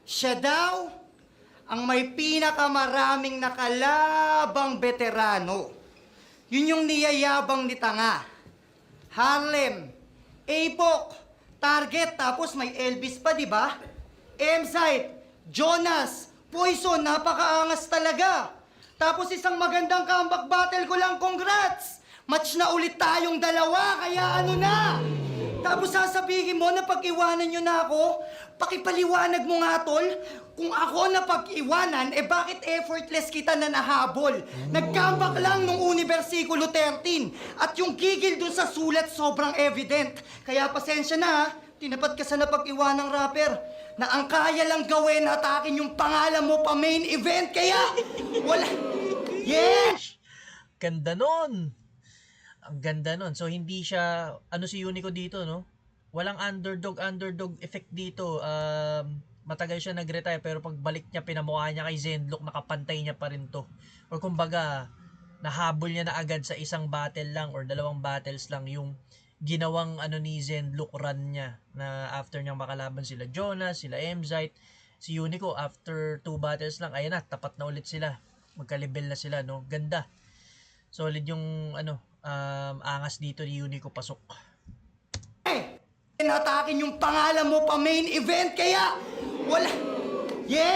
Siya daw ang may pinakamaraming nakalabang veterano. Yun yung niyayabang ni Tanga. Harlem, Apok, Target, tapos may Elvis pa, di ba? M-Site, Jonas, Poison, napakaangas talaga. Tapos isang magandang comeback battle ko lang, congrats! Match na ulit tayong dalawa, kaya ano na? Tapos sasabihin mo na pag-iwanan nyo na ako, pakipaliwanag mo nga, tol. Kung ako na pag-iwanan, bakit effortless kita na nahabol? Nag-comeback lang nung Universikulo 13. At yung gigil dun sa sulat sobrang evident. Kaya pasensya na, ha? Tinapat ka sa napag-iwanang rapper na ang kaya lang gawin, hatakin yung pangalan mo pa main event. Kaya, wala... Yes! Ganda nun. Ang ganda nun. So, hindi siya, si Unico dito, no? Walang underdog effect dito. Matagal siya nag-retire, pero pagbalik niya, pinamukha niya kay Zenlok, nakapantay niya pa rin to. Or kumbaga, nahabol niya na agad sa isang battle lang or dalawang battles lang yung ginawang ni Zenlok run niya na after niyang makalaban sila Jonas, sila Mzite, si Unico after 2 battles lang, ayun na, tapat na ulit sila. Magka-level na sila, no? Ganda. Solid yung angas dito ni Unico pasok. Hatakin yung pangalan mo pa main event. Kaya, wala... Yeah!